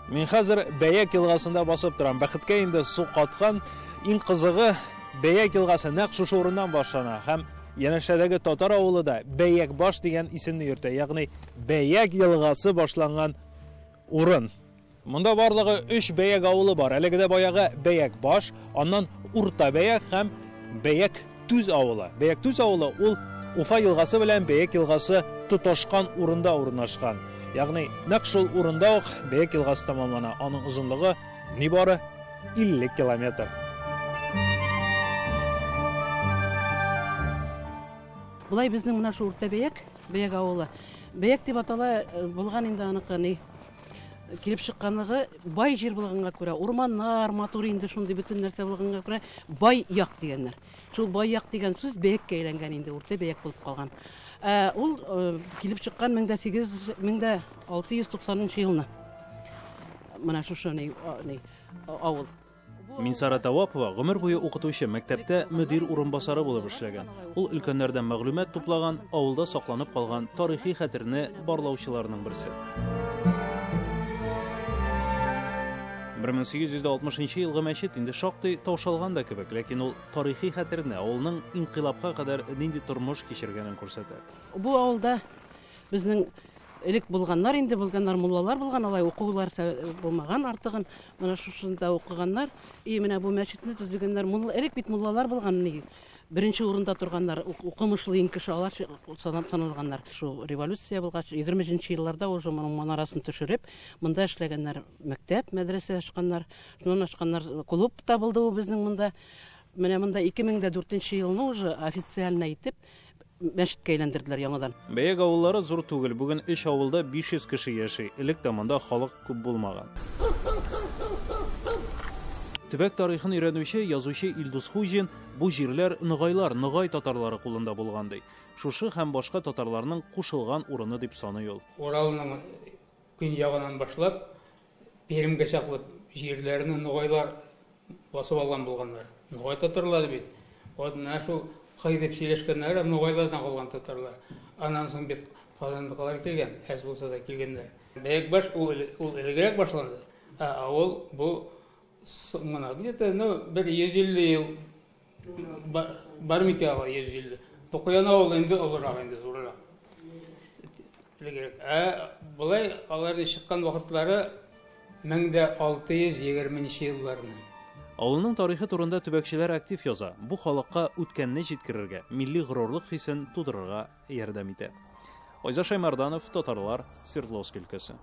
Мен хәзер Бәяк елгасында басып торам. Бәхеткә инде су каткан. Иң кызыгы Бәяк елгасы нәкъ шушы урыннан башлана һәм янәшәдәге татар авылы да Бәяк баш дигән исемне йөртә. Ягъни Бәяк елгасы башланган урын. Монда барлыгы 3 Бәяк авылы бар. Әлегедә баягы Бәяк баш, аннан Урта Бәяк һәм Бәяк Түз авылы. Бәяк Түз авылы ул Уфа елгасы белән Бәяк елгасы тоташкан урында урнашкан. Ягъни нәкъ шул урында ук Бәяк елгасы тамамлана. Аның озынлыгы нибары 50 километр. Булай безнең менә шу Урта Бәяк, Бәяк авылы. Бәяк дип атала булган инде аныкы ни килеп чыкканлыгы бай җир булганга күрә, урманнар, матур инде шундый бүтән нәрсә булганга күрә бай як дигәннәр. Шул бай як дигән сүз Бәяккә әйләнгән инде, Урта Бәяк булып калган. Ул килеп чыккан 1690 елны. Менә шушы ни авыл. Минсара Тавапова гомер буе укытучы, мәктәптә мөдир урынбасары булып эшләгән. Ул өлкәннәрдән мәгълүмат туплаган, авылда сакланып калган тарихи хәтерне барлаучыларның берсе. 1860 елгы мәчет инде шактый таушалган да кебек, ләкин ул тарихи хәтерне, авылның инкыйлабка кадәр нинди тормыш кичергәнен күрсәтә. Бу авылда безнең элек булганнар, инде булганнар, муллалар булган, алай укулар булмаган артыгын, менә шушында укыганнар, менә бу мәчетне төзегәннәр, элек бит муллалар булган, беренче урында торганнар, укымышлы иң кеше алар саналганнар. Шу революция булгач, 20-нче елларда уже моның манарасын төшереп, монда эшләгәннәр, мәктәп, мәдрәсә ачканнар, шуннан ачканнар, клуб та булды ул безнең монда. Менә монда 2004 елны уже официально итеп мәчеткә әйләндерделәр яңадан. Бәяк авыллары зур түгел. Бүген 3 авылда 500 кеше яши. Элек тә монда халык күп булмаган. Төбәк тарихын өйрәнүче, язучы Илдус Хуҗин бу җирләр Ногай татарлары кулында булган ди. Шушы һәм башка татарларның кушылган урыны дип саный ул. Уралның көньягынан башлап, Перемгә чаклы җирләрне Ногайлар басып алган булганнар. Ногай татарлары бит. Вот менә шул Кай дип сөйләшкәннәр, Ногайлардан калган татарлар. Аннан соң бит Казандыкалар килгән, әз булса да килгәннәр. Бәяк баш ул элегрәк башланды. Авыл бу менә где-то 150 ел бар микән 150. Тукаян авылы инде олырак, инде зуррак. Элегрәк. Булай аларны чыккан вакытлары 1620 елларны. Авылның тарихы турында төбәкчеләр актив яза. Бу халыкка үткәнне җиткерергә, милли горурлык хисен тудырырга ярдәм итә. Айза Шаймарданов, Татарлар, Свердловск өлкәсе.